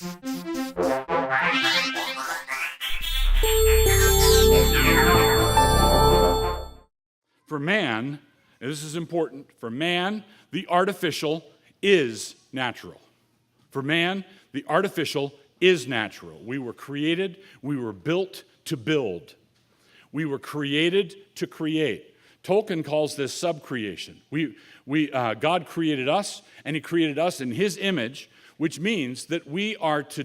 For man, and this is important, for man, the artificial is natural. For man, the artificial is natural. We were created, we were built to build. We were created to create. Tolkien calls this subcreation. God created us, and he created us in his image, which means that we are to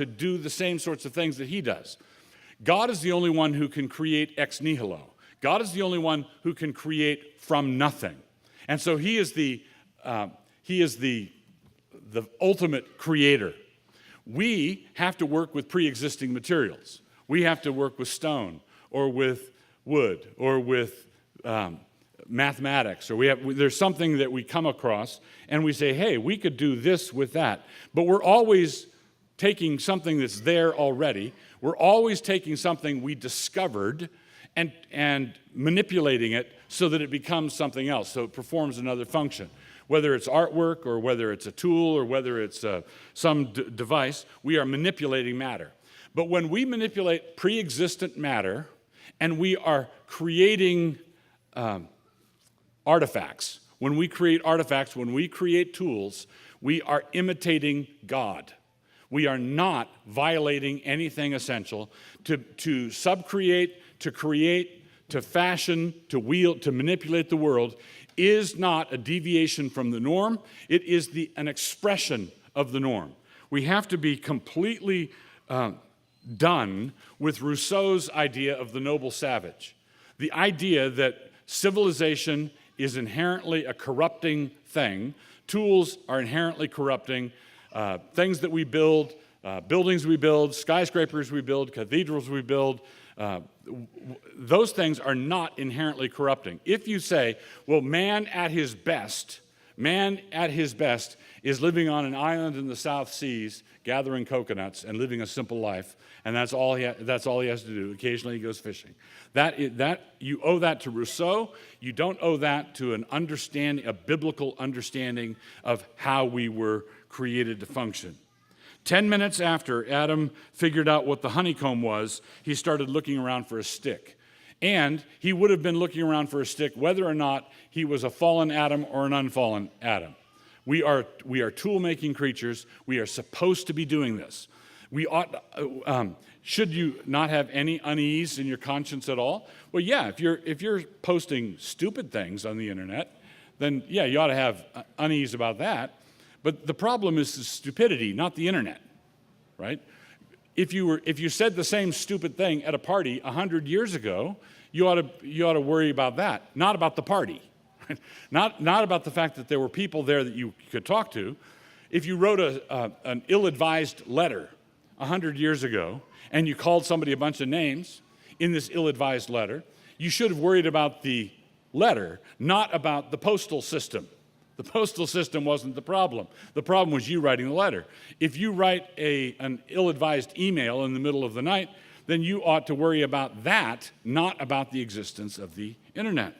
do the same sorts of things that he does. God is the only one who can create ex nihilo. God is the only one who can create from nothing. And so he is the ultimate creator. We have to work with pre-existing materials. We have to work with stone or with wood or with mathematics, or there's something that we come across and we say, hey, we could do this with that. But we're always taking something that's there already. We're always taking something we discovered and manipulating it so that it becomes something else, so it performs another function. Whether it's artwork or whether it's a tool or whether it's some device, we are manipulating matter. But when we manipulate pre-existent matter and we are creating artifacts, when we create tools, we are imitating God. We are not violating anything essential. To subcreate, to create, to fashion, to wield, to manipulate the world is not a deviation from the norm. It is an expression of the norm. We have to be completely done with Rousseau's idea of the noble savage. The idea that civilization is inherently a corrupting thing. Tools are inherently corrupting. Things that we build, buildings we build, skyscrapers we build, cathedrals we build, those things are not inherently corrupting. If you say, well, man at his best is living on an island in the South Seas, gathering coconuts and living a simple life, and that's all he has to do. Occasionally he goes fishing. You owe that to Rousseau. You don't owe that to a biblical understanding of how we were created to function. 10 minutes after Adam figured out what the honeycomb was, he started looking around for a stick. And he would have been looking around for a stick whether or not he was a fallen Adam or an unfallen Adam. We are tool-making creatures. We are supposed to be doing this. Should you not have any unease in your conscience at all? Well, yeah, if you're posting stupid things on the internet, then yeah, you ought to have unease about that. But the problem is the stupidity, not the internet, right? If you said the same stupid thing at a party 100 years ago, you ought to worry about that, not about the party, not about the fact that there were people there that you could talk to. If you wrote an ill-advised letter 100 years ago and you called somebody a bunch of names in this ill-advised letter, you should have worried about the letter, not about the postal system. The postal system wasn't the problem. The problem was you writing the letter. If you write an ill-advised email in the middle of the night, then you ought to worry about that, not about the existence of the internet.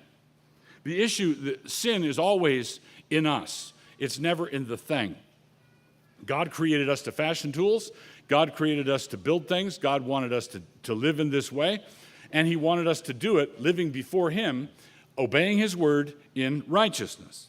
The sin is always in us. It's never in the thing. God created us to fashion tools. God created us to build things. God wanted us to live in this way. And he wanted us to do it living before him, obeying his word in righteousness.